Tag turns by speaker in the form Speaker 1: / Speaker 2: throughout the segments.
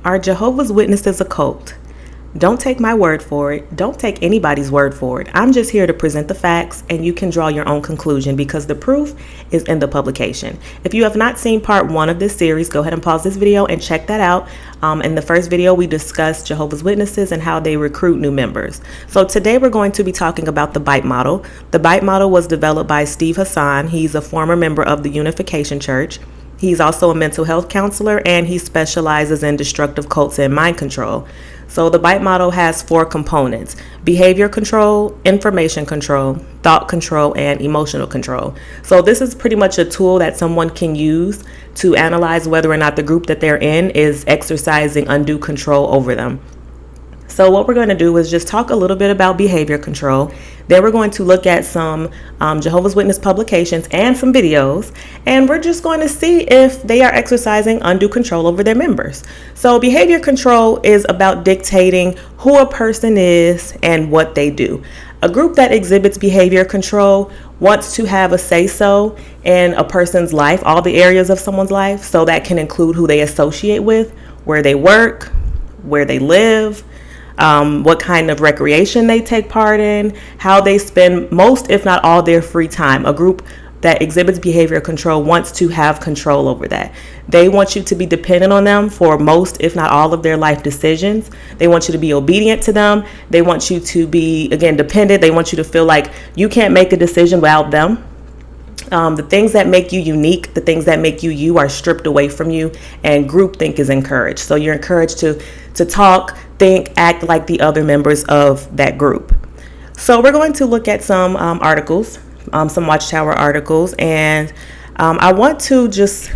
Speaker 1: Are Jehovah's Witnesses a cult? Don't take my word for it. Don't take anybody's word for it. I'm just here to present the facts, and you can draw your own conclusion because the proof is in the publication. If you have not seen part 1 of this series, go ahead and pause this video and check that out. In the first video, we discussed Jehovah's Witnesses and how they recruit new members. So today we're going to be talking about the BITE model. The BITE model was developed by Steve Hassan. He's a former member of the Unification Church. He's also a mental health counselor, and he specializes in destructive cults and mind control. So the BITE model has 4 components: behavior control, information control, thought control, and emotional control. So this is pretty much a tool that someone can use to analyze whether or not the group that they're in is exercising undue control over them. So what we're going to do is just talk a little bit about behavior control. Then we're going to look at some Jehovah's Witness publications and some videos, and we're just going to see if they are exercising undue control over their members. So behavior control is about dictating who a person is and what they do. A group that exhibits behavior control wants to have a say-so in a person's life, all the areas of someone's life. So that can include who they associate with, where they work, where they live, what kind of recreation they take part in, how they spend most, if not all, their free time. A group that exhibits behavior control wants to have control over that. They want you to be dependent on them for most, if not all, of their life decisions. They want you to be obedient to them. They want you to be, again, dependent. They want you to feel like you can't make a decision without them. The things that make you unique, the things that make you are stripped away from you, and groupthink is encouraged. So you're encouraged to talk, think, act like the other members of that group. So we're going to look at some articles, some Watchtower articles, and I want to just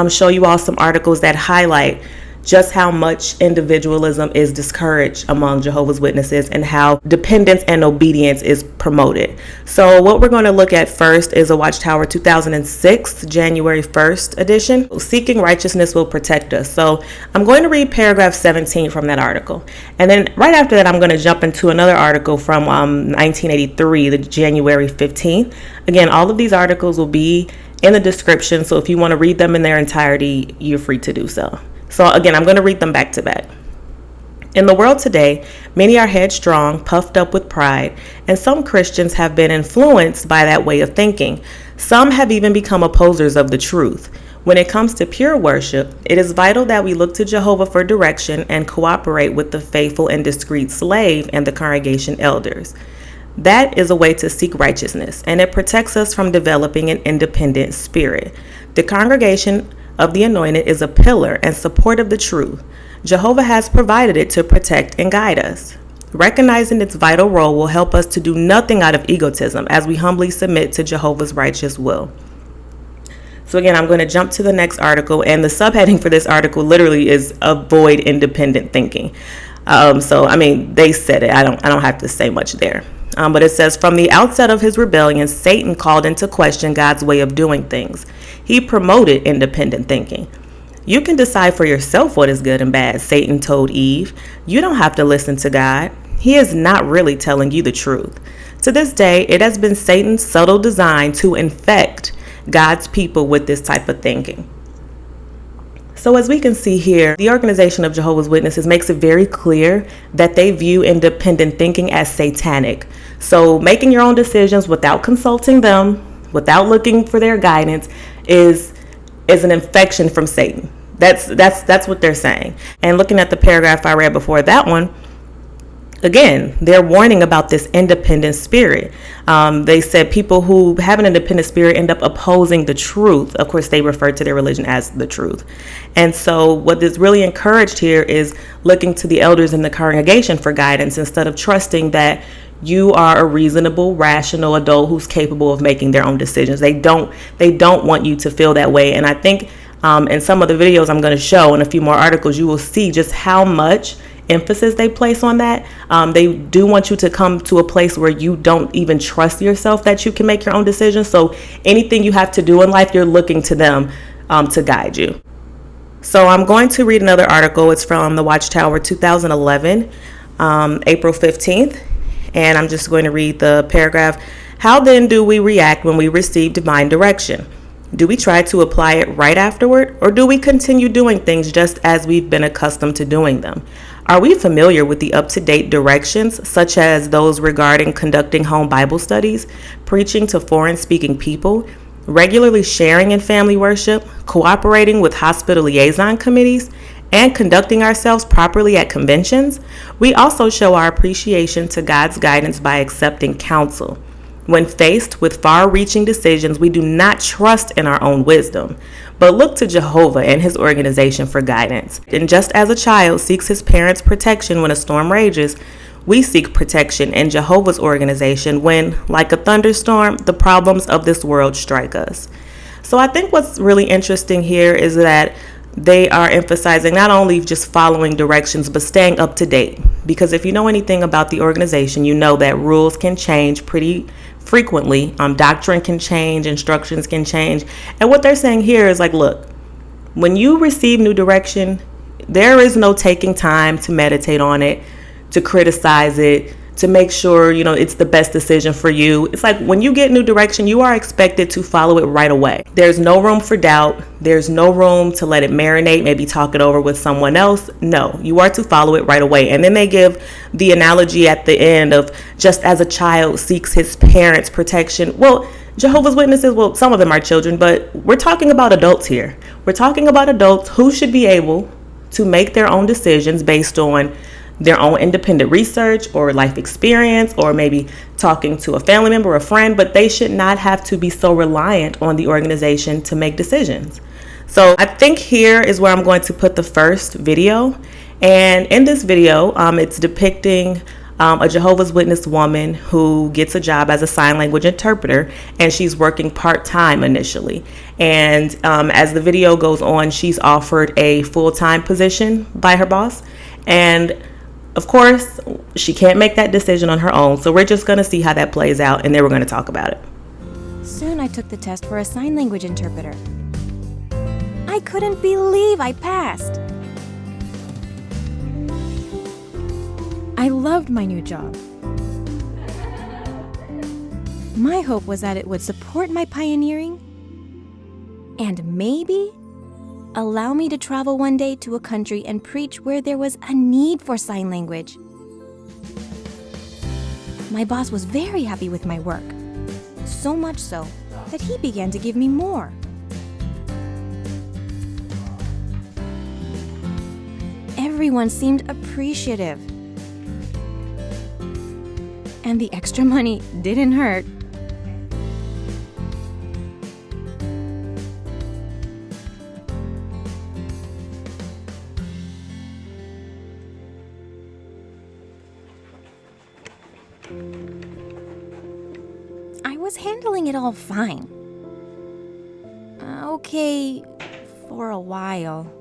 Speaker 1: show you all some articles that highlight just how much individualism is discouraged among Jehovah's Witnesses and how dependence and obedience is promoted. So what we're going to look at first is a Watchtower 2006, January 1st edition. Seeking righteousness will protect us. So I'm going to read paragraph 17 from that article. And then right after that, I'm going to jump into another article from 1983, the January 15th. Again, all of these articles will be in the description. So if you want to read them in their entirety, you're free to do so. So again, I'm going to read them back to back. In the world today, many are headstrong, puffed up with pride, and some Christians have been influenced by that way of thinking. Some have even become opposers of the truth. When it comes to pure worship, it is vital that we look to Jehovah for direction and cooperate with the faithful and discreet slave and the congregation elders. That is a way to seek righteousness, and it protects us from developing an independent spirit. The congregation of the anointed is a pillar and support of the truth. Jehovah has provided it to protect and guide us. Recognizing its vital role will help us to do nothing out of egotism as we humbly submit to Jehovah's righteous will. So again, I'm going to jump to the next article, and the subheading for this article literally is avoid independent thinking. They said it. I don't have to say much there. But it says, from the outset of his rebellion, Satan called into question God's way of doing things. He promoted independent thinking. You can decide for yourself what is good and bad, Satan told Eve. You don't have to listen to God. He is not really telling you the truth. To this day, it has been Satan's subtle design to infect God's people with this type of thinking. So as we can see here, the Organization of Jehovah's Witnesses makes it very clear that they view independent thinking as satanic. So making your own decisions without consulting them, without looking for their guidance, is an infection from Satan. That's what they're saying. And looking at the paragraph I read before that one, again, they're warning about this independent spirit. They said people who have an independent spirit end up opposing the truth. Of course, they refer to their religion as the truth. And so what is really encouraged here is looking to the elders in the congregation for guidance instead of trusting that you are a reasonable, rational adult who's capable of making their own decisions. They don't want you to feel that way. And I think in some of the videos I'm going to show and a few more articles, you will see just how much emphasis they place on that. They do want you to come to a place where you don't even trust yourself that you can make your own decisions. So anything you have to do in life, you're looking to them to guide you. So I'm going to read another article. It's from the Watchtower 2011, April 15th. And I'm just going to read the paragraph. How then do we react when we receive divine direction? Do we try to apply it right afterward, or do we continue doing things just as we've been accustomed to doing them? Are we familiar with the up-to-date directions, such as those regarding conducting home Bible studies, preaching to foreign-speaking people, regularly sharing in family worship, cooperating with hospital liaison committees, and conducting ourselves properly at conventions? We also show our appreciation to God's guidance by accepting counsel. When faced with far-reaching decisions, we do not trust in our own wisdom, but look to Jehovah and his organization for guidance. And just as a child seeks his parents' protection when a storm rages, we seek protection in Jehovah's organization when, like a thunderstorm, the problems of this world strike us. So I think what's really interesting here is that they are emphasizing not only just following directions, but staying up to date. Because if you know anything about the organization, you know that rules can change pretty frequently. Doctrine can change, instructions can change. And what they're saying here is like, look, when you receive new direction, there is no taking time to meditate on it, to criticize it, to make sure, it's the best decision for you. It's like when you get new direction, you are expected to follow it right away. There's no room for doubt. There's no room to let it marinate, maybe talk it over with someone else. No, you are to follow it right away. And then they give the analogy at the end of just as a child seeks his parents' protection. Well, Jehovah's Witnesses, some of them are children, but we're talking about adults here. We're talking about adults who should be able to make their own decisions based on their own independent research or life experience, or maybe talking to a family member or a friend, but they should not have to be so reliant on the organization to make decisions. So I think here is where I'm going to put the first video. And in this video, it's depicting a Jehovah's Witness woman who gets a job as a sign language interpreter, and she's working part-time initially. And as the video goes on, she's offered a full-time position by her boss. And of course, she can't make that decision on her own, so we're just going to see how that plays out, and then we're going to talk about it.
Speaker 2: Soon I took the test for a sign language interpreter. I couldn't believe I passed. I loved my new job. My hope was that it would support my pioneering and maybe allow me to travel one day to a country and preach where there was a need for sign language. My boss was very happy with my work, so much so that he began to give me more. Everyone seemed appreciative, and the extra money didn't hurt. I was handling it all fine. Okay, for a while.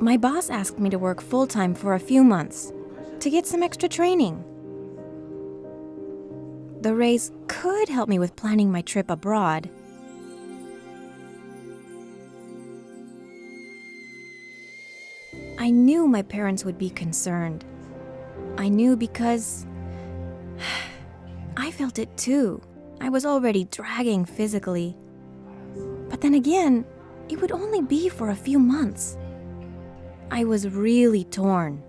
Speaker 2: My boss asked me to work full-time for a few months to get some extra training. The raise could help me with planning my trip abroad. I knew my parents would be concerned. I knew because I felt it too. I was already dragging physically. But then again, it would only be for a few months. I was really torn.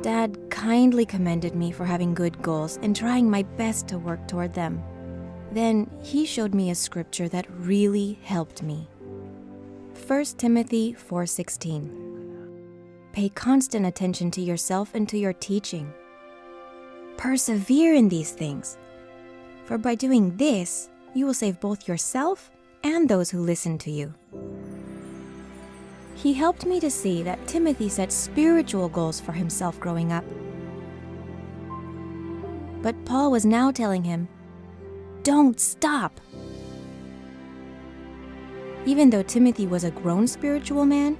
Speaker 2: Dad kindly commended me for having good goals and trying my best to work toward them. Then he showed me a scripture that really helped me. 1 Timothy 4:16. Pay constant attention to yourself and to your teaching. Persevere in these things, for by doing this, you will save both yourself and those who listen to you. He helped me to see that Timothy set spiritual goals for himself growing up. But Paul was now telling him, don't stop. Even though Timothy was a grown spiritual man,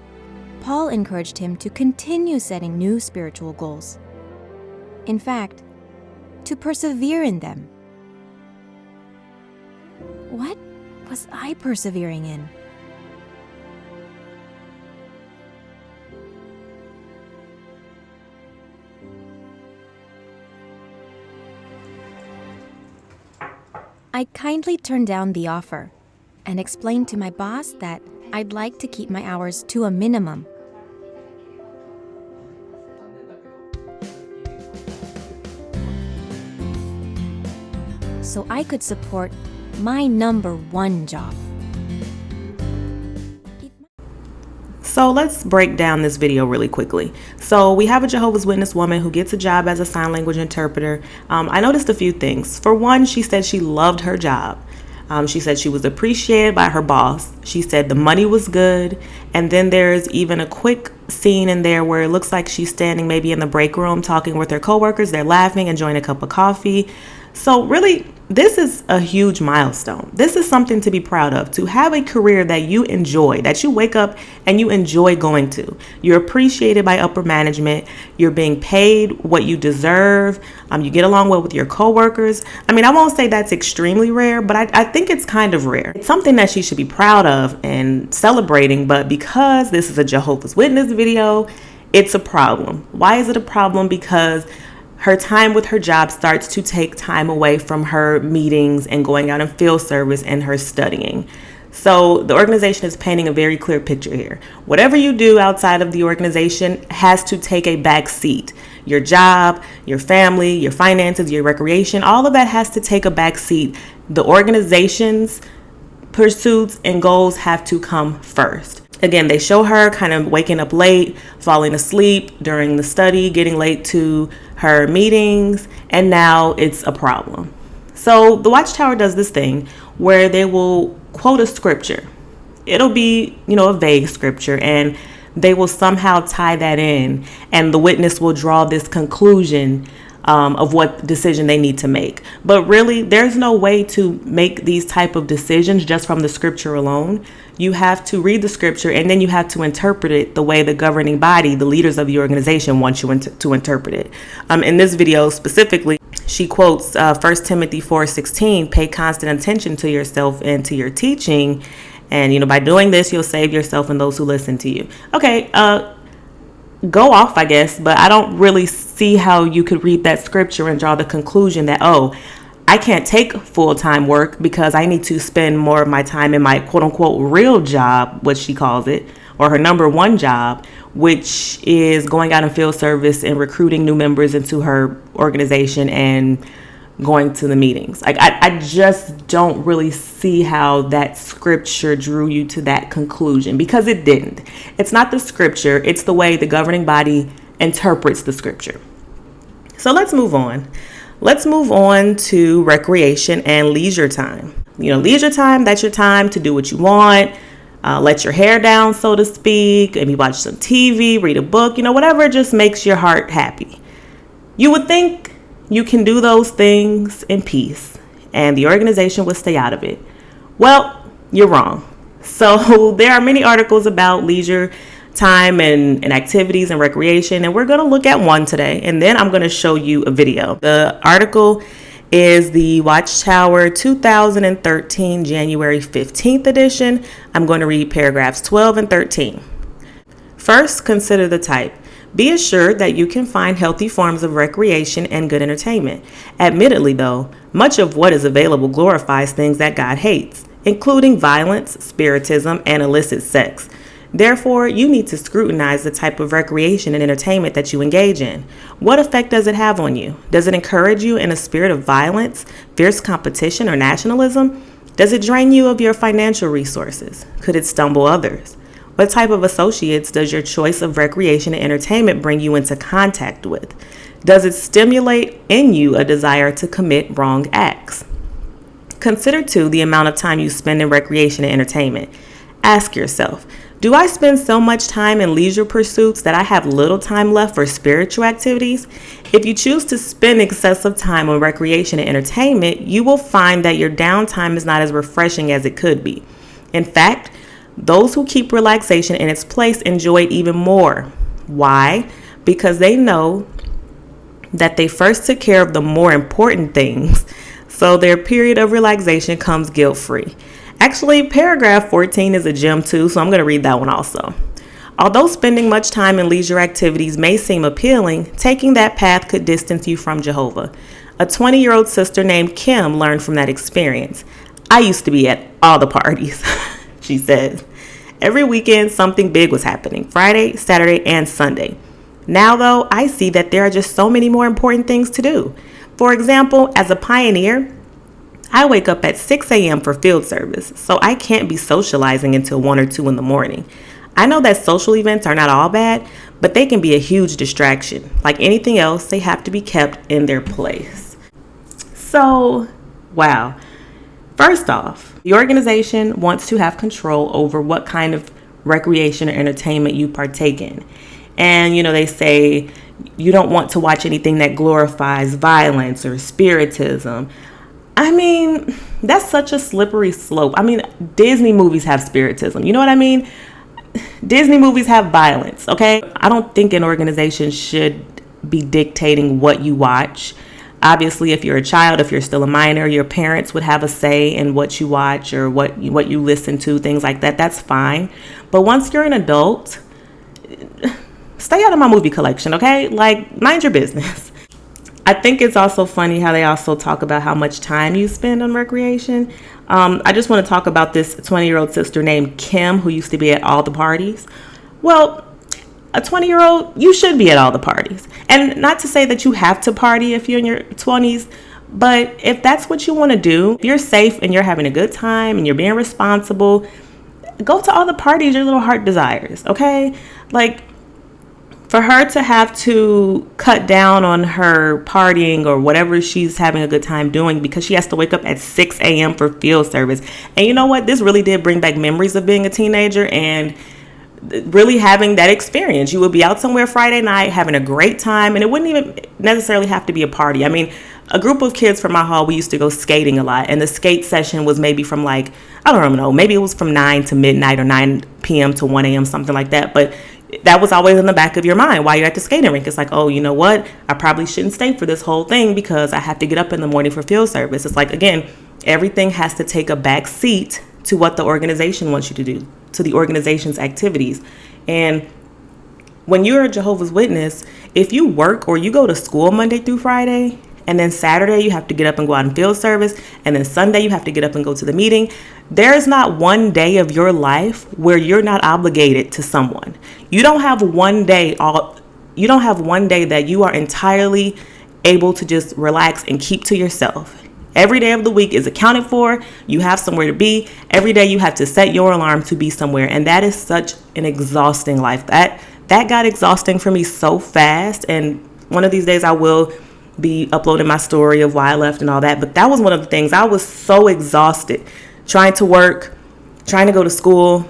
Speaker 2: Paul encouraged him to continue setting new spiritual goals. In fact, to persevere in them. What was I persevering in? I kindly turned down the offer and explained to my boss that I'd like to keep my hours to a minimum. So I could support my number one job.
Speaker 1: So let's break down this video really quickly. So we have a Jehovah's Witness woman who gets a job as a sign language interpreter. I noticed a few things. For one, she said she loved her job. She said she was appreciated by her boss. She said the money was good. And then there's even a quick scene in there where it looks like she's standing maybe in the break room talking with her coworkers. They're laughing, enjoying a cup of coffee. So really, this is a huge milestone. This is something to be proud of, to have a career that you enjoy, that you wake up and you enjoy going to. You're appreciated by upper management. You're being paid what you deserve. You get along well with your coworkers. I mean, I won't say that's extremely rare, but I think it's kind of rare. It's something that she should be proud of and celebrating, but because this is a Jehovah's Witness video, it's a problem. Why is it a problem? Because her time with her job starts to take time away from her meetings and going out in field service and her studying. So the organization is painting a very clear picture here. Whatever you do outside of the organization has to take a back seat. Your job, your family, your finances, your recreation, all of that has to take a back seat. The organization's pursuits and goals have to come first. Again, they show her kind of waking up late, falling asleep during the study, getting late to her meetings, and now it's a problem. So the Watchtower does this thing where they will quote a scripture. It'll be, a vague scripture, and they will somehow tie that in, and the witness will draw this conclusion of what decision they need to make. But really, there's no way to make these type of decisions just from the scripture alone. You have to read the scripture, and then you have to interpret it the way the governing body, the leaders of the organization, want you to interpret it. In this video specifically, she quotes 1 Timothy 4:16, pay constant attention to yourself and to your teaching. And, by doing this, you'll save yourself and those who listen to you. Okay, go off, I guess, but I don't really see how you could read that scripture and draw the conclusion that, I can't take full-time work because I need to spend more of my time in my quote-unquote real job, what she calls it, or her number one job, which is going out in field service and recruiting new members into her organization and going to the meetings. I just don't really see how that scripture drew you to that conclusion, because it didn't. It's not the scripture, it's the way the governing body interprets the scripture. So let's move on. Let's move on to recreation and leisure time. Leisure time, that's your time to do what you want, let your hair down, so to speak, maybe watch some TV, read a book, whatever just makes your heart happy. You would think you can do those things in peace and the organization would stay out of it. Well, you're wrong. So there are many articles about leisure time and activities and recreation, and we're going to look at one today, and then I'm going to show you a video. The article is the Watchtower 2013 January 15th edition. I'm going to read paragraphs 12 and 13. First, consider the type. Be assured that you can find healthy forms of recreation and good entertainment. Admittedly, though, much of what is available glorifies things that God hates, including violence, spiritism, and illicit sex. Therefore, you need to scrutinize the type of recreation and entertainment that you engage in. What effect does it have on you? Does it encourage you in a spirit of violence, fierce competition, or nationalism? Does it drain you of your financial resources? Could it stumble others? What type of associates does your choice of recreation and entertainment bring you into contact with? Does it stimulate in you a desire to commit wrong acts? Consider, too, the amount of time you spend in recreation and entertainment. Ask yourself, do I spend so much time in leisure pursuits that I have little time left for spiritual activities? If you choose to spend excessive time on recreation and entertainment, you will find that your downtime is not as refreshing as it could be. In fact, those who keep relaxation in its place enjoy it even more. Why? Because they know that they first took care of the more important things, so their period of relaxation comes guilt-free. Actually, paragraph 14 is a gem too, so I'm going to read that one also. Although spending much time in leisure activities may seem appealing, taking that path could distance you from Jehovah. A 20-year-old sister named Kim learned from that experience. I used to be at all the parties, she says. Every weekend, something big was happening, Friday, Saturday, and Sunday. Now, though, I see that there are just so many more important things to do. For example, as a pioneer, I wake up at 6 a.m. for field service, so I can't be socializing until 1 or 2 in the morning. I know that social events are not all bad, but they can be a huge distraction. Like anything else, they have to be kept in their place. So, wow. First off, the organization wants to have control over what kind of recreation or entertainment you partake in. And, they say you don't want to watch anything that glorifies violence or spiritism. I mean, that's such a slippery slope. I mean, Disney movies have spiritism. You know what I mean? Disney movies have violence, okay? I don't think an organization should be dictating what you watch. Obviously, if you're a child, if you're still a minor, your parents would have a say in what you watch or what you listen to, things like that. That's fine. But once you're an adult, stay out of my movie collection, okay? Like, mind your business. I think it's also funny how they also talk about how much time you spend on recreation. I just want to talk about this 20-year-old sister named Kim who used to be at all the parties. Well, a 20-year-old, you should be at all the parties. And not to say that you have to party if you're in your 20s, but if that's what you want to do, if you're safe and you're having a good time and you're being responsible, go to all the parties your little heart desires, okay? Like, for her to have to cut down on her partying or whatever she's having a good time doing because she has to wake up at 6 a.m. for field service. And you know what? This really did bring back memories of being a teenager and really having that experience. You would be out somewhere Friday night having a great time, and it wouldn't even necessarily have to be a party. I mean, a group of kids from my hall, we used to go skating a lot, and the skate session was maybe from I don't know, maybe it was from 9 to midnight or 9 p.m. to 1 a.m., something like that. But that was always in the back of your mind while you're at the skating rink. It's like, oh, you know what? I probably shouldn't stay for this whole thing because I have to get up in the morning for field service. It's like, again, everything has to take a back seat to what the organization wants you to do, to the organization's activities. And when you're a Jehovah's Witness, if you work or you go to school Monday through Friday, and then Saturday you have to get up and go out in field service, and then Sunday you have to get up and go to the meeting, there is not one day of your life where you're not obligated to someone. You don't have one day that you are entirely able to just relax and keep to yourself. Every day of the week is accounted for. You have somewhere to be. Every day you have to set your alarm to be somewhere. And that is such an exhausting life. That got exhausting for me so fast. And one of these days I will be uploading my story of why I left and all that. But that was one of the things. I was so exhausted trying to work, trying to go to school,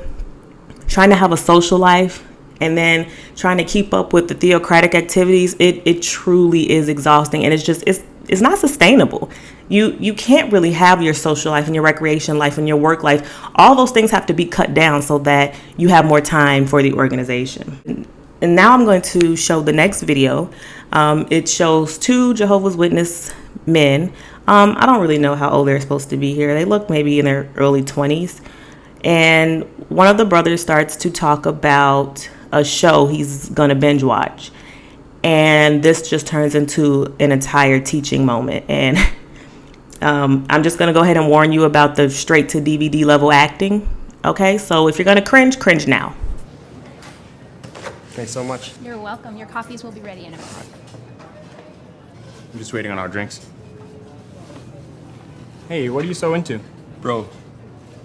Speaker 1: trying to have a social life, and then trying to keep up with the theocratic activities. It truly is exhausting, and it's not sustainable. You can't really have your social life and your recreation life and your work life. All those things have to be cut down so that you have more time for the organization. And now I'm going to show the next video. It shows 2 Jehovah's Witness men. I don't really know how old they're supposed to be here. They look maybe in their early 20s. And one of the brothers starts to talk about a show he's going to binge watch. And this just turns into an entire teaching moment. And I'm just going to go ahead and warn you about the straight to DVD level acting. Okay, so if you're going to cringe now.
Speaker 3: Thanks so much.
Speaker 4: You're welcome. Your coffees will be ready in a minute.
Speaker 3: I'm just waiting on our drinks. Hey, what are you so into?
Speaker 5: Bro,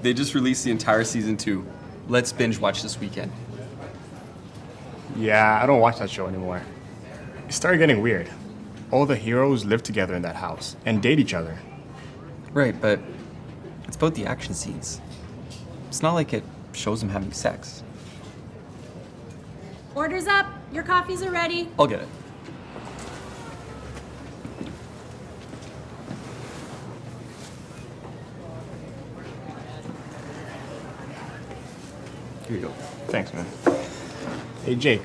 Speaker 5: they just released the entire season 2. Let's binge watch this weekend.
Speaker 3: Yeah, I don't watch that show anymore. It started getting weird. All the heroes live together in that house and date each other.
Speaker 5: Right, but It's about the action scenes. It's not like it shows them having sex.
Speaker 4: Order's up. Your coffees are ready.
Speaker 5: I'll get it. Here you go.
Speaker 3: Thanks, man. Hey, Jake.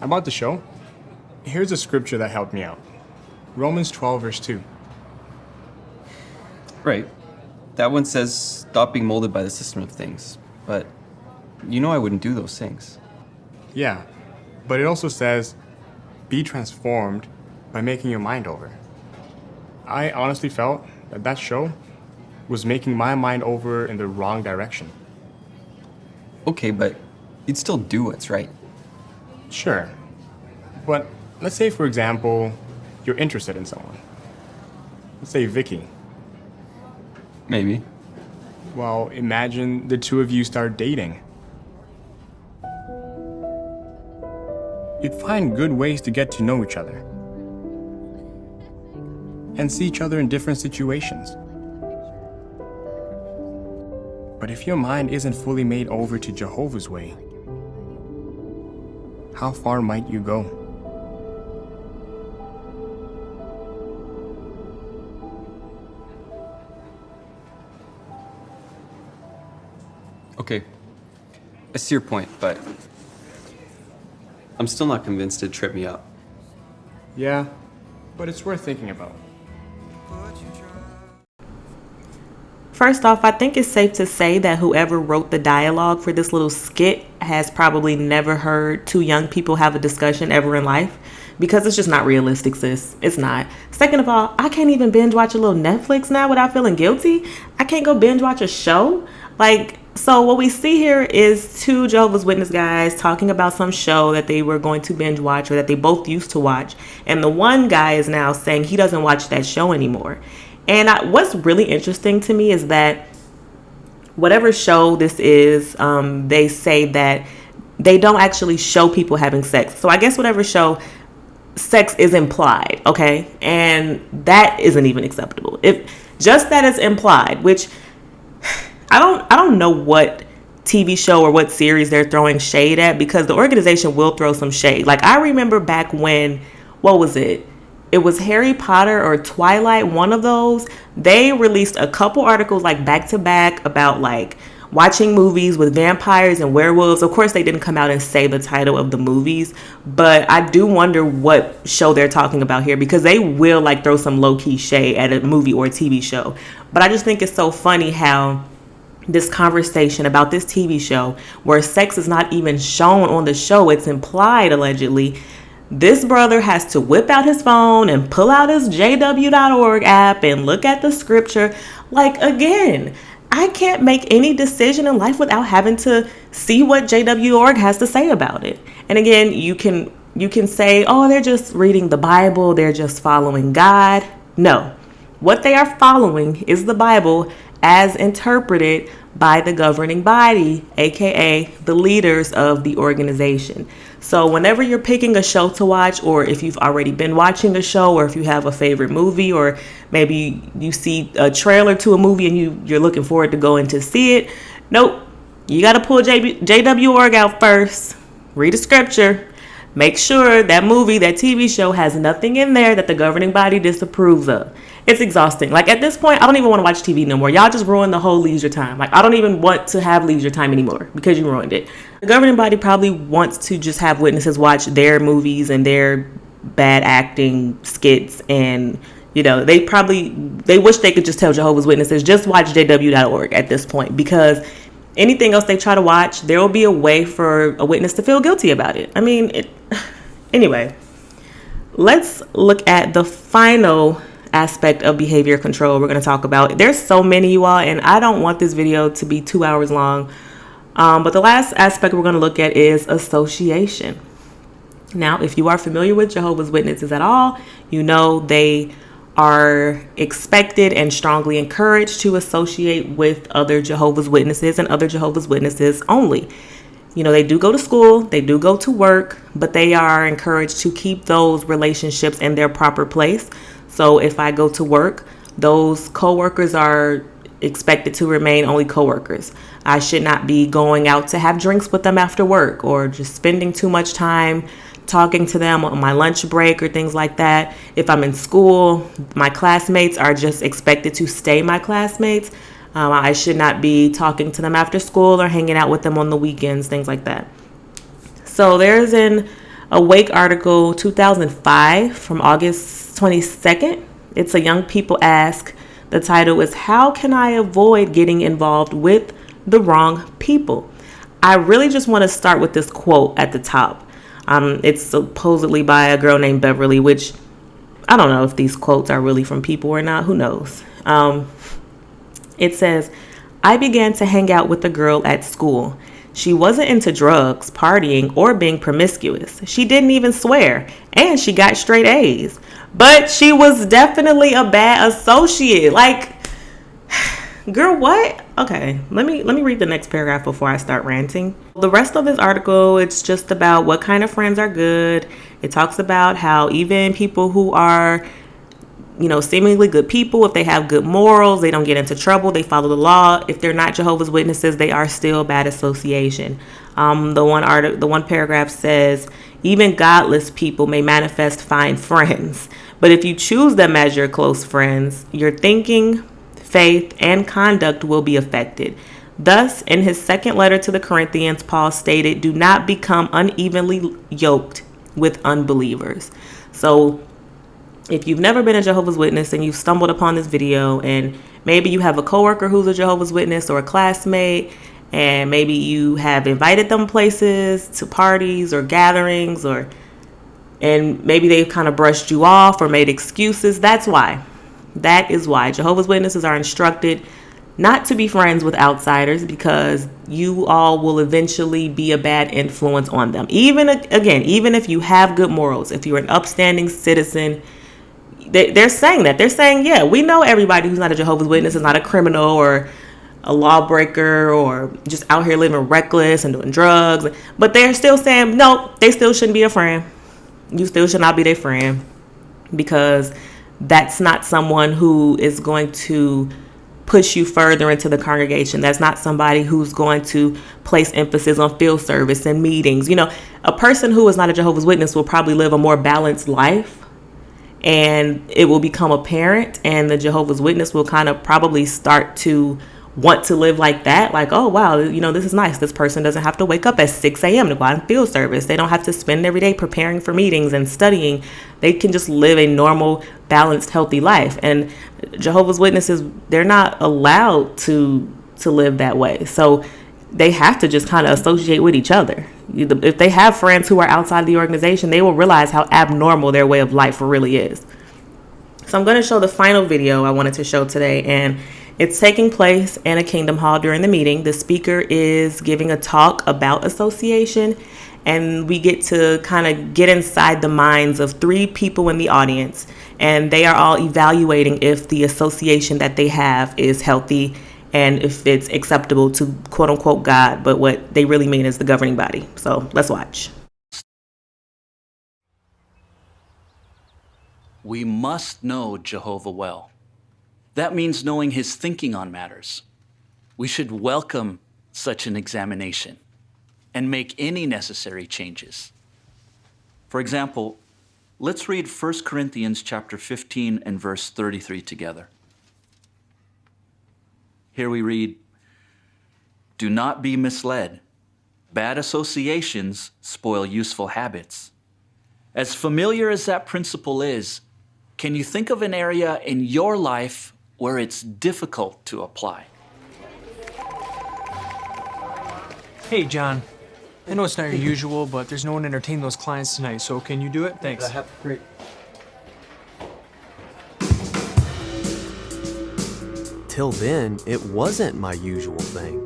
Speaker 3: About the show, here's a scripture that helped me out. Romans 12, verse 2.
Speaker 5: Right. That one says, stop being molded by the system of things. But you know I wouldn't do those things.
Speaker 3: Yeah, but it also says, be transformed by making your mind over. I honestly felt that that show was making my mind over in the wrong direction.
Speaker 5: Okay, but you'd still do what's right.
Speaker 3: Sure, but let's say, for example, you're interested in someone. Let's say Vicky.
Speaker 5: Maybe.
Speaker 3: Well, imagine the two of you start dating. You'd find good ways to get to know each other and see each other in different situations. But if your mind isn't fully made over to Jehovah's way, how far might you go?
Speaker 5: Okay. I see your point, but I'm still not convinced it'd trip me up.
Speaker 3: Yeah, but it's worth thinking about.
Speaker 1: First off, I think it's safe to say that whoever wrote the dialogue for this little skit has probably never heard two young people have a discussion ever in life, because it's just not realistic, sis. It's not. Second of all, I can't even binge watch a little Netflix now without feeling guilty. I can't go binge watch a show. So what we see here is two Jehovah's Witness guys talking about some show that they were going to binge watch, or that they both used to watch. And the one guy is now saying he doesn't watch that show anymore. And what's really interesting to me is that whatever show this is, they say that they don't actually show people having sex. So I guess whatever show, sex is implied, okay? And that isn't even acceptable. If just that is implied, which I don't know what TV show or what series they're throwing shade at, because the organization will throw some shade. Like, I remember back when, what was it? It was Harry Potter or Twilight, one of those. They released a couple articles like back to back about like watching movies with vampires and werewolves. Of course, they didn't come out and say the title of the movies, but I do wonder what show they're talking about here, because they will like throw some low-key shade at a movie or a TV show. But I just think it's so funny how this conversation about this TV show, where sex is not even shown on the show, it's implied allegedly, this brother has to whip out his phone and pull out his jw.org app and look at the scripture. Like, again, I can't make any decision in life without having to see what jw.org has to say about it. And again, you can say, oh, they're just reading the Bible, they're just following God. No, what they are following is the Bible as interpreted by the governing body, aka the leaders of the organization. So whenever you're picking a show to watch, or if you've already been watching a show, or if you have a favorite movie, or maybe you see a trailer to a movie and you're looking forward to going to see it, nope, you got to pull JW.org out first, read a scripture, make sure that movie, that TV show has nothing in there that the governing body disapproves of. It's exhausting. Like, at this point, I don't even want to watch TV no more. Y'all just ruined the whole leisure time. Like, I don't even want to have leisure time anymore because you ruined it. The governing body probably wants to just have witnesses watch their movies and their bad acting skits, and they wish they could just tell Jehovah's Witnesses, just watch jw.org at this point, because anything else they try to watch, there will be a way for a witness to feel guilty about it. I mean, anyway, let's look at the final aspect of behavior control we're going to talk about. There's so many, you all, and I don't want this video to be 2 hours long. But the last aspect we're going to look at is association. Now, if you are familiar with Jehovah's Witnesses at all, you know they are expected and strongly encouraged to associate with other Jehovah's Witnesses and other Jehovah's Witnesses only. They do go to school, they do go to work, but they are encouraged to keep those relationships in their proper place. So if I go to work, those coworkers are expected to remain only coworkers. I should not be going out to have drinks with them after work or just spending too much time talking to them on my lunch break or things like that. If I'm in school, my classmates are just expected to stay my classmates. I should not be talking to them after school or hanging out with them on the weekends, things like that. So there's an Awake article 2005 from August 22nd. It's a Young People Ask. The title is How Can I Avoid Getting Involved with the Wrong People? I really just want to start with this quote at the top. It's supposedly by a girl named Beverly, which I don't know if these quotes are really from people or not. Who knows? It says, I began to hang out with a girl at school. She wasn't into drugs, partying, or being promiscuous. She didn't even swear, and she got straight A's. But she was definitely a bad associate. Like, girl, what? Okay, let me read the next paragraph before I start ranting. The rest of this article, it's just about what kind of friends are good. It talks about how even people who are, seemingly good people, if they have good morals, they don't get into trouble, they follow the law. If they're not Jehovah's Witnesses, they are still bad association. The one paragraph says, even godless people may manifest fine friends. But if you choose them as your close friends, your thinking, faith, and conduct will be affected. Thus, in his second letter to the Corinthians, Paul stated, do not become unevenly yoked with unbelievers. So if you've never been a Jehovah's Witness and you've stumbled upon this video, and maybe you have a coworker who's a Jehovah's Witness or a classmate, and maybe you have invited them places to parties or gatherings, and maybe they've kind of brushed you off or made excuses, that's why. That is why Jehovah's Witnesses are instructed not to be friends with outsiders, because you all will eventually be a bad influence on them. Even if you have good morals, if you're an upstanding citizen, they're saying that. They're saying, yeah, we know everybody who's not a Jehovah's Witness is not a criminal or a lawbreaker or just out here living reckless and doing drugs. But they're still saying, no, they still shouldn't be a friend. You still should not be their friend, because that's not someone who is going to push you further into the congregation. That's not somebody who's going to place emphasis on field service and meetings. A person who is not a Jehovah's Witness will probably live a more balanced life, and it will become apparent, and the Jehovah's Witness will kind of probably start to want to live like that. Like, oh, wow, this is nice. This person doesn't have to wake up at 6 a.m. to go out in field service. They don't have to spend every day preparing for meetings and studying. They can just live a normal, balanced, healthy life. And Jehovah's Witnesses, they're not allowed to live that way. So they have to just kind of associate with each other. If they have friends who are outside the organization, they will realize how abnormal their way of life really is. So I'm going to show the final video I wanted to show today, and it's taking place in a Kingdom Hall during the meeting. The speaker is giving a talk about association, and we get to kind of get inside the minds of 3 people in the audience, and they are all evaluating if the association that they have is healthy and if it's acceptable to quote unquote God, but what they really mean is the governing body. So let's watch.
Speaker 6: We must know Jehovah well. That means knowing his thinking on matters. We should welcome such an examination and make any necessary changes. For example, let's read 1 Corinthians chapter 15 and verse 33 together. Here we read, do not be misled. Bad associations spoil useful habits. As familiar as that principle is, can you think of an area in your life where it's difficult to apply?
Speaker 7: Hey, John. I know it's not your usual, but there's no one to entertain those clients tonight, so can you do it? Thanks.
Speaker 8: Great. Till then, it wasn't my usual thing.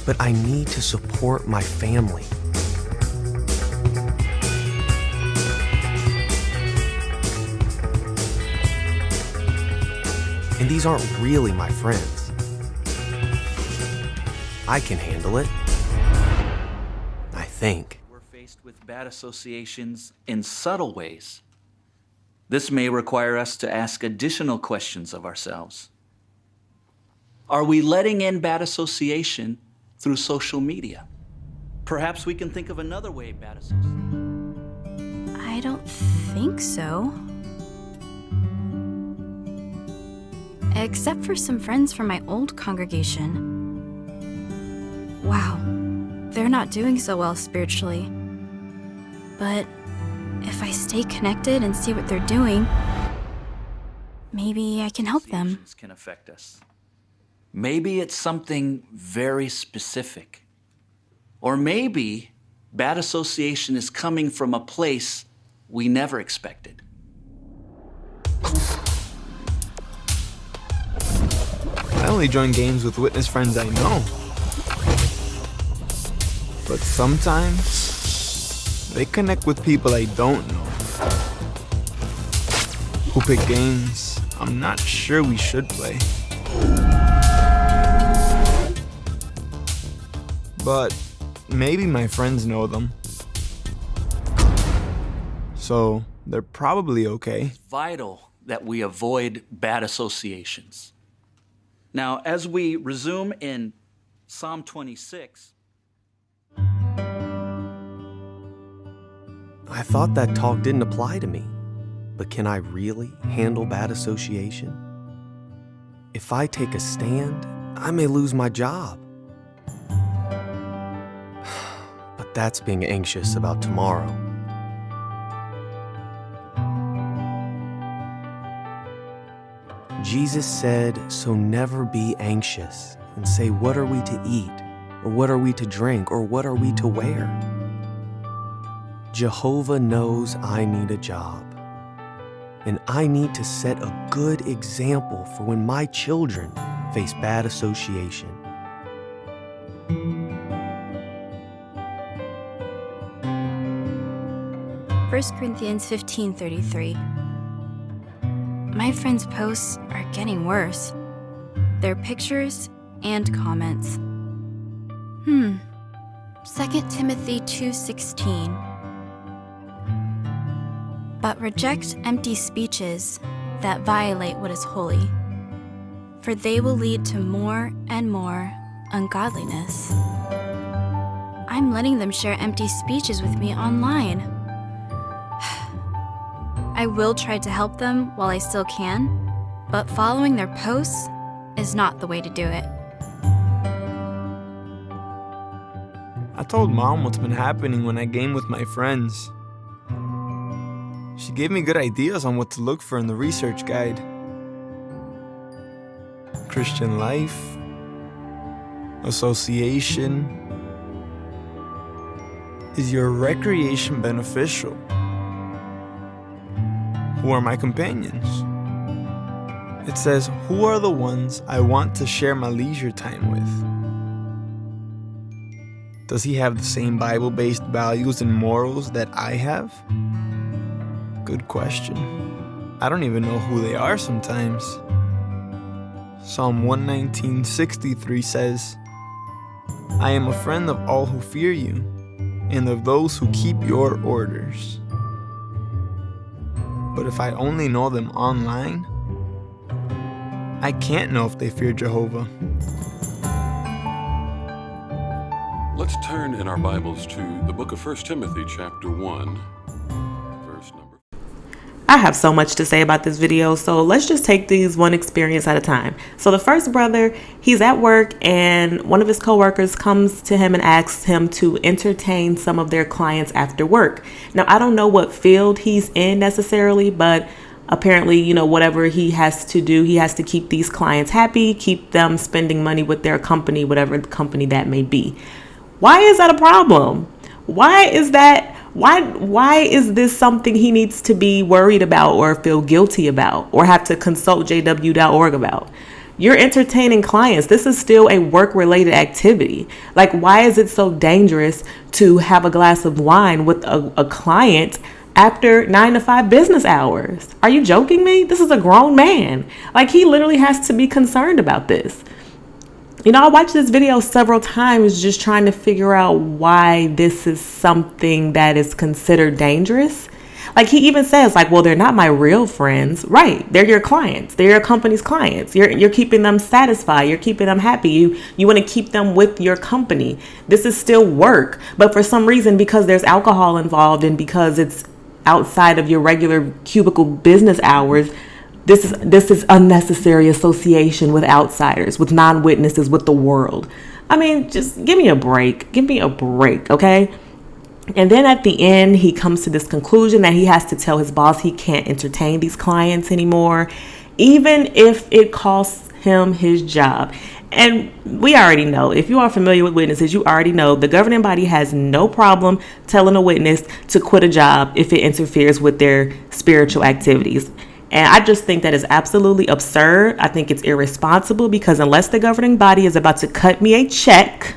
Speaker 8: But I need to support my family. And these aren't really my friends. I can handle it. think.
Speaker 6: We're faced with bad associations in subtle ways. This may require us to ask additional questions of ourselves. Are we letting in bad association through social media? Perhaps we can think of another way bad association.
Speaker 2: I don't think so. Except for some friends from my old congregation. Wow, they're not doing so well spiritually. But if I stay connected and see what they're doing, maybe I can help them.
Speaker 6: Associations can affect us. Maybe it's something very specific. Or maybe bad association is coming from a place we never expected.
Speaker 9: I only join games with witness friends I know. But sometimes, they connect with people I don't know. Who pick games I'm not sure we should play. But maybe my friends know them. So they're probably okay.
Speaker 6: It's vital that we avoid bad associations. Now, as we resume in Psalm 26,
Speaker 8: I thought that talk didn't apply to me, but can I really handle bad association? If I take a stand, I may lose my job. But that's being anxious about tomorrow. Jesus said, so never be anxious and say, what are we to eat? Or what are we to drink? Or what are we to wear? Jehovah knows I need a job. And I need to set a good example for when my children face bad association.
Speaker 2: First Corinthians 15:33. My friends' posts are getting worse. Their pictures and comments. 2 Timothy 2:16. But reject empty speeches that violate what is holy, for they will lead to more and more ungodliness. I'm letting them share empty speeches with me online. I will try to help them while I still can, but following their posts is not the way to do it.
Speaker 9: I told Mom what's been happening when I game with my friends. She gave me good ideas on what to look for in the research guide. Christian life, association. Is your recreation beneficial? Who are my companions? It says, who are the ones I want to share my leisure time with? Does he have the same Bible-based values and morals that I have? Good question. I don't even know who they are sometimes. Psalm 119:63 says, I am a friend of all who fear you, and of those who keep your orders. But if I only know them online, I can't know if they fear Jehovah.
Speaker 10: Let's turn in our Bibles to the book of 1 Timothy chapter 1, verse number.
Speaker 1: I have so much to say about this video, so let's just take these one experience at a time. So the first brother, he's at work and one of his coworkers comes to him and asks him to entertain some of their clients after work. Now, I don't know what field he's in necessarily, but apparently, whatever he has to do, he has to keep these clients happy, keep them spending money with their company, whatever company that may be. Why is that a problem? Why is this something he needs to be worried about or feel guilty about or have to consult jw.org about? You're entertaining clients. This is still a work-related activity. Like, why is it so dangerous to have a glass of wine with a client after 9 to 5 business hours? Are you joking me? This is a grown man. Like, he literally has to be concerned about this. I watched this video several times just trying to figure out why this is something that is considered dangerous. Like, he even says, like, well, they're not my real friends. Right. They're your clients. They're your company's clients. You're keeping them satisfied. You're keeping them happy. You want to keep them with your company. This is still work. But for some reason, because there's alcohol involved and because it's outside of your regular cubicle business hours, this is unnecessary association with outsiders, with non-witnesses, with the world. I mean, just give me a break. Give me a break, okay? And then at the end, he comes to this conclusion that he has to tell his boss he can't entertain these clients anymore, even if it costs him his job. And we already know, if you are familiar with witnesses, you already know the governing body has no problem telling a witness to quit a job if it interferes with their spiritual activities. And I just think that is absolutely absurd. I think it's irresponsible, because unless the governing body is about to cut me a check,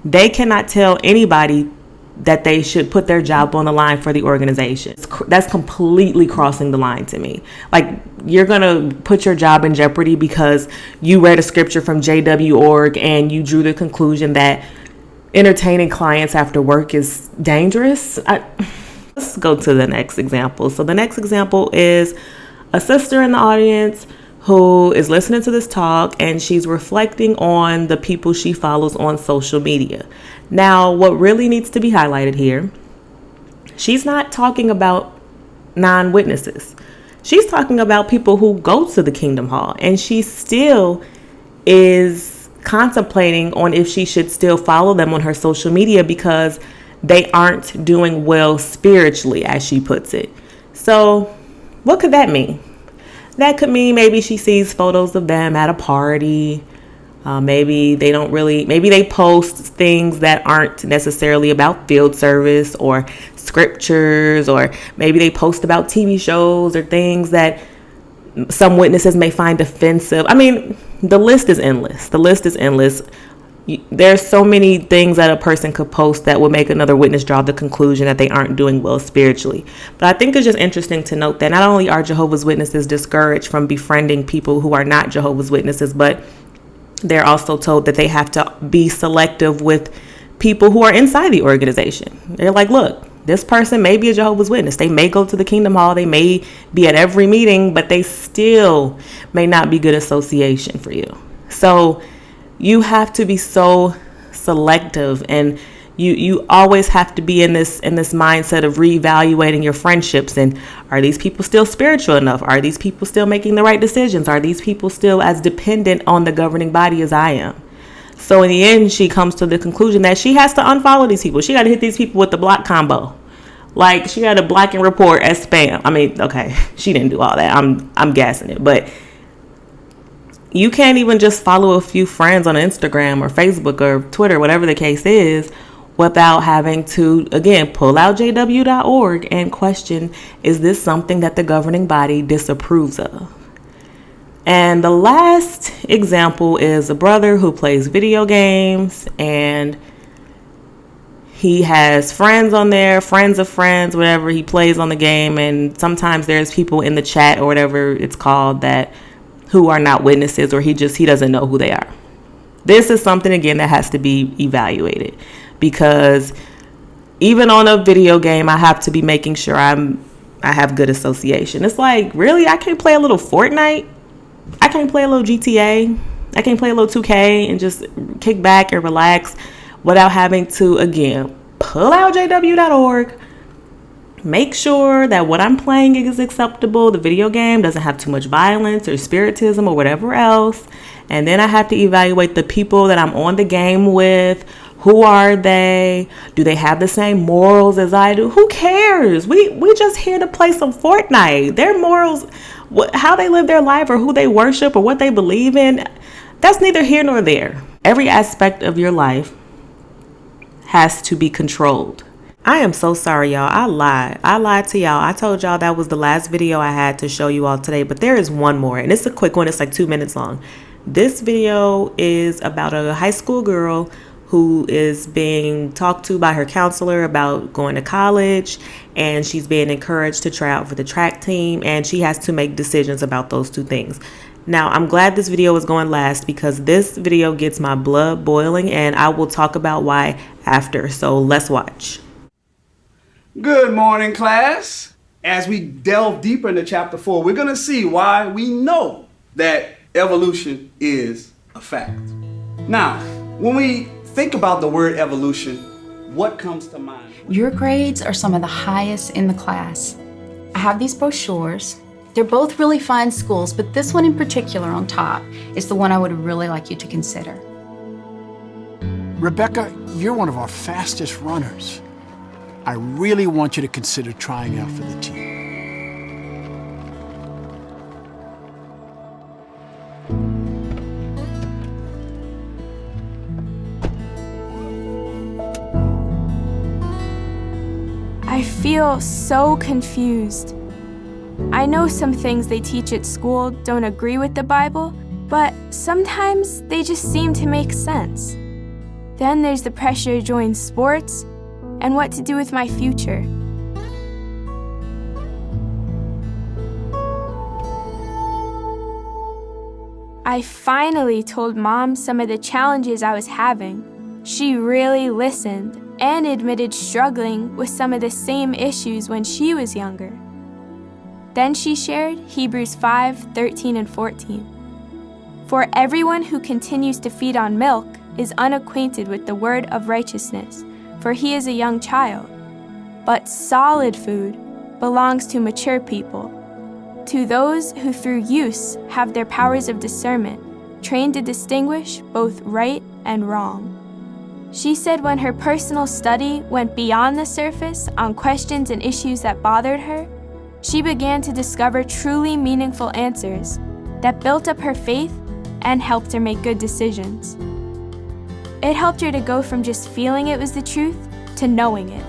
Speaker 1: they cannot tell anybody that they should put their job on the line for the organization. That's completely crossing the line to me. Like, you're going to put your job in jeopardy because you read a scripture from JW.org and you drew the conclusion that entertaining clients after work is dangerous. Let's go to the next example. So the next example is a sister in the audience who is listening to this talk, and she's reflecting on the people she follows on social media. Now, what really needs to be highlighted here, she's not talking about non-witnesses. She's talking about people who go to the Kingdom Hall, and she still is contemplating on if she should still follow them on her social media because they aren't doing well spiritually, as she puts it. So what could that mean? That could mean maybe she sees photos of them at a party. Maybe they post things that aren't necessarily about field service or scriptures, or maybe they post about TV shows or things that some witnesses may find offensive. I mean, the list is endless. There's so many things that a person could post that would make another witness draw the conclusion that they aren't doing well spiritually. But I think it's just interesting to note that not only are Jehovah's Witnesses discouraged from befriending people who are not Jehovah's Witnesses, but they're also told that they have to be selective with people who are inside the organization. They're like, look, this person may be a Jehovah's Witness. They may go to the Kingdom Hall. They may be at every meeting, but they still may not be good association for you. So you have to be so selective, and you always have to be in this mindset of reevaluating your friendships. And are these people still spiritual enough? Are these people still making the right decisions? Are these people still as dependent on the governing body as I am? So in the end, she comes to the conclusion that she has to unfollow these people. She got to hit these people with the block combo. Like, she got to block and report as spam. I mean, okay, she didn't do all that. I'm guessing it, but you can't even just follow a few friends on Instagram or Facebook or Twitter, whatever the case is, without having to, again, pull out JW.org and question, is this something that the governing body disapproves of? And the last example is a brother who plays video games, and he has friends on there, friends of friends, whatever. He plays on the game, and sometimes there's people in the chat or whatever it's called that who are not witnesses, or he doesn't know who they are. This is something, again, that has to be evaluated, because even on a video game, I have to be making sure I have good association. It's like, really? I can't play a little Fortnite? I can't play a little GTA? I can't play a little 2K and just kick back and relax without having to, again, pull out JW.org, make sure that what I'm playing is acceptable, the video game doesn't have too much violence or spiritism or whatever else. And then I have to evaluate the people that I'm on the game with. Who are they? Do they have the same morals as I do? Who cares? We just here to play some Fortnite. Their morals, how they live their life, or who they worship, or what they believe in, that's neither here nor there. Every aspect of your life has to be controlled. I am so sorry, y'all. I lied to y'all. I told y'all that was the last video I had to show you all today, but there is one more, and it's a quick one. It's like 2 minutes long. This video is about a high school girl who is being talked to by her counselor about going to college, and she's being encouraged to try out for the track team, and she has to make decisions about those two things. Now, I'm glad this video is going last because this video gets my blood boiling, and I will talk about why after. So let's watch.
Speaker 11: Good morning, class. As we delve deeper into chapter 4, we're going to see why we know that evolution is a fact. Now, when we think about the word evolution, what comes to mind?
Speaker 12: Your grades are some of the highest in the class. I have these brochures. They're both really fine schools, but this one in particular on top is the one I would really like you to consider.
Speaker 13: Rebecca, you're one of our fastest runners. I really want you to consider trying out for the team.
Speaker 14: I feel so confused. I know some things they teach at school don't agree with the Bible, but sometimes they just seem to make sense. Then there's the pressure to join sports and what to do with my future. I finally told Mom some of the challenges I was having. She really listened and admitted struggling with some of the same issues when she was younger. Then she shared Hebrews 5:13 and 14. For everyone who continues to feed on milk is unacquainted with the word of righteousness, for he is a young child. But solid food belongs to mature people, to those who through use have their powers of discernment, trained to distinguish both right and wrong. She said when her personal study went beyond the surface on questions and issues that bothered her, she began to discover truly meaningful answers that built up her faith and helped her make good decisions. It helped her to go from just feeling it was the truth to knowing it.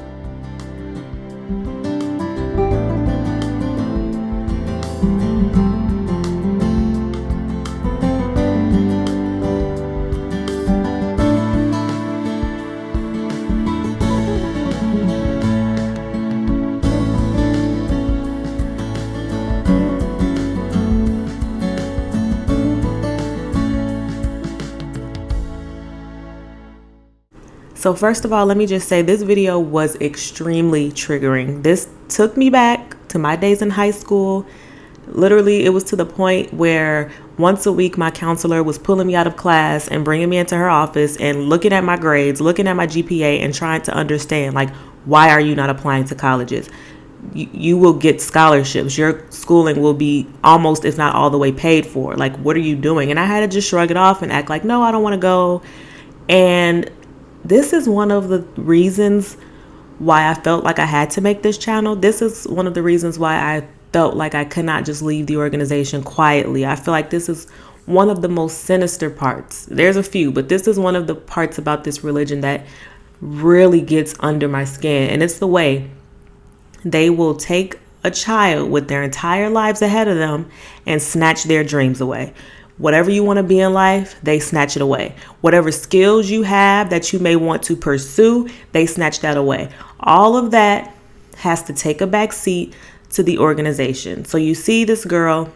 Speaker 1: So first of all, let me just say this video was extremely triggering. This took me back to my days in high school. Literally, it was to the point where once a week my counselor was pulling me out of class and bringing me into her office and looking at my grades, looking at my GPA and trying to understand, like, why are you not applying to colleges? You will get scholarships. Your schooling will be almost, if not all the way paid for. Like, what are you doing? And I had to just shrug it off and act like, no, I don't want to go. And this is one of the reasons why I felt like I had to make this channel. This is one of the reasons why I felt like I could not just leave the organization quietly. I feel like this is one of the most sinister parts. There's a few, but this is one of the parts about this religion that really gets under my skin. And it's the way they will take a child with their entire lives ahead of them and snatch their dreams away. Whatever you want to be in life, they snatch it away. Whatever skills you have that you may want to pursue, they snatch that away. All of that has to take a back seat to the organization. So you see this girl,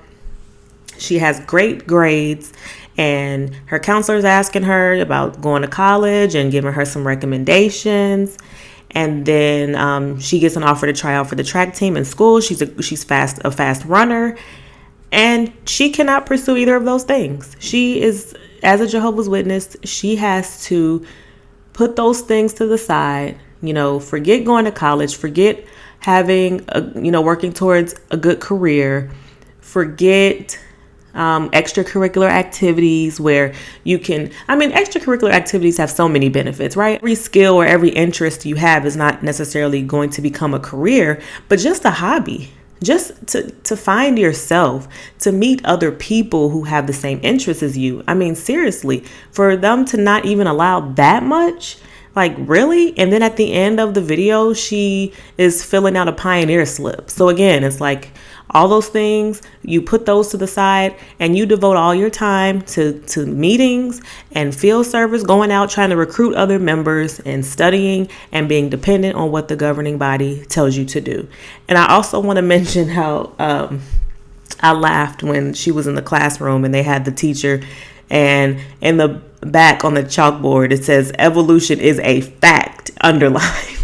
Speaker 1: she has great grades, and her counselor's asking her about going to college and giving her some recommendations. And then she gets an offer to try out for the track team in school. She's a fast runner. And she cannot pursue either of those things. She is, as a Jehovah's Witness, she has to put those things to the side, forget going to college, forget having, working towards a good career, forget extracurricular activities where extracurricular activities have so many benefits, right? Every skill or every interest you have is not necessarily going to become a career, but just a hobby. Just to find yourself, to meet other people who have the same interests as you. I mean, seriously, for them to not even allow that much, like, really? And then at the end of the video, she is filling out a pioneer slip. So again, it's like all those things, you put those to the side and you devote all your time to meetings and field service, going out trying to recruit other members and studying and being dependent on what the governing body tells you to do. And I also want to mention how I laughed when she was in the classroom and they had the teacher, and in the back on the chalkboard it says evolution is a fact underlined.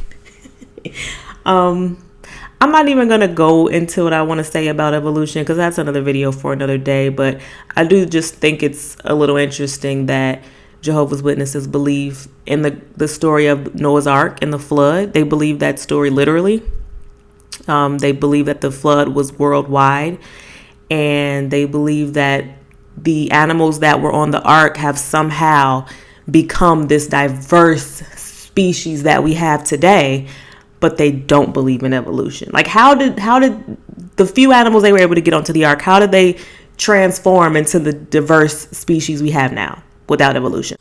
Speaker 1: I'm not even going to go into what I want to say about evolution because that's another video for another day. But I do just think it's a little interesting that Jehovah's Witnesses believe in the story of Noah's Ark and the flood. They believe that story literally. They believe that the flood was worldwide. And they believe that the animals that were on the ark have somehow become this diverse species that we have today. But they don't believe in evolution. Like how did the few animals they were able to get onto the ark, how did they transform into the diverse species we have now without evolution?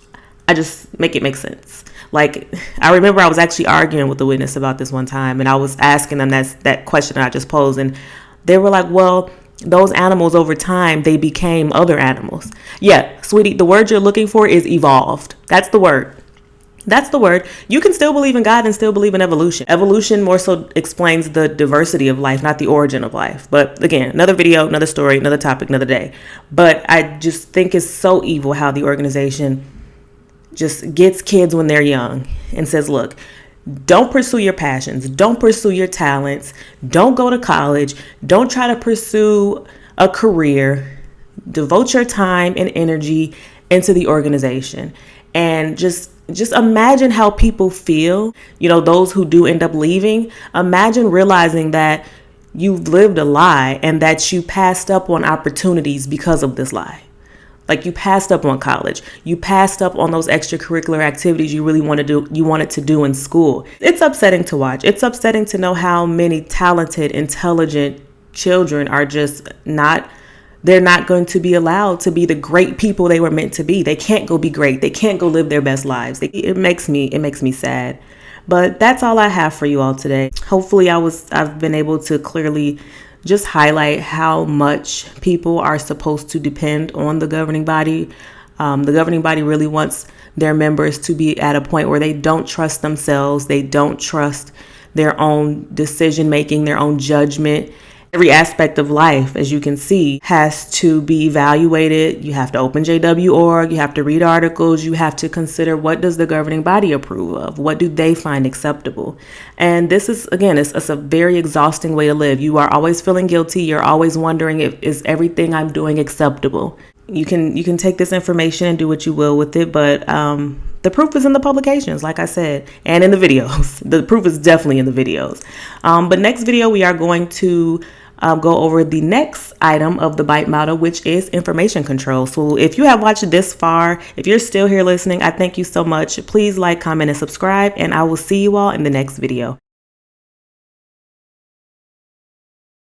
Speaker 1: I just make it make sense. Like I remember I was actually arguing with the witness about this one time, and I was asking them that question that I just posed, and they were like, well, those animals over time, they became other animals. Yeah, sweetie, the word you're looking for is evolved. That's the word. That's the word. You can still believe in God and still believe in evolution. Evolution more so explains the diversity of life, not the origin of life. But again, another video, another story, another topic, another day. But I just think it's so evil how the organization just gets kids when they're young and says, look, don't pursue your passions. Don't pursue your talents. Don't go to college. Don't try to pursue a career. Devote your time and energy into the organization. And just imagine how people feel, those who do end up leaving. Imagine realizing that you've lived a lie and that you passed up on opportunities because of this lie. Like you passed up on college. You passed up on those extracurricular activities you really wanted to do in school. It's upsetting to watch. It's upsetting to know how many talented, intelligent children are just they're not going to be allowed to be the great people they were meant to be. They can't go be great. They can't go live their best lives. It makes me sad. But that's all I have for you all today. Hopefully I've been able to clearly just highlight how much people are supposed to depend on the governing body. The governing body really wants their members to be at a point where they don't trust themselves. They don't trust their own decision making, their own judgment. Every aspect of life, as you can see, has to be evaluated. You have to open JW.org. You have to read articles. You have to consider, what does the governing body approve of? What do they find acceptable? And this is, again, it's a very exhausting way to live. You are always feeling guilty. You're always wondering, is everything I'm doing acceptable? You can take this information and do what you will with it, but the proof is in the publications, like I said, and in the videos. The proof is definitely in the videos. But next video, we are going to go over the next item of the BITE model, which is information control. So if you have watched this far, if you're still here listening, I thank you so much. Please like, comment, and subscribe, and I will see you all in the next video.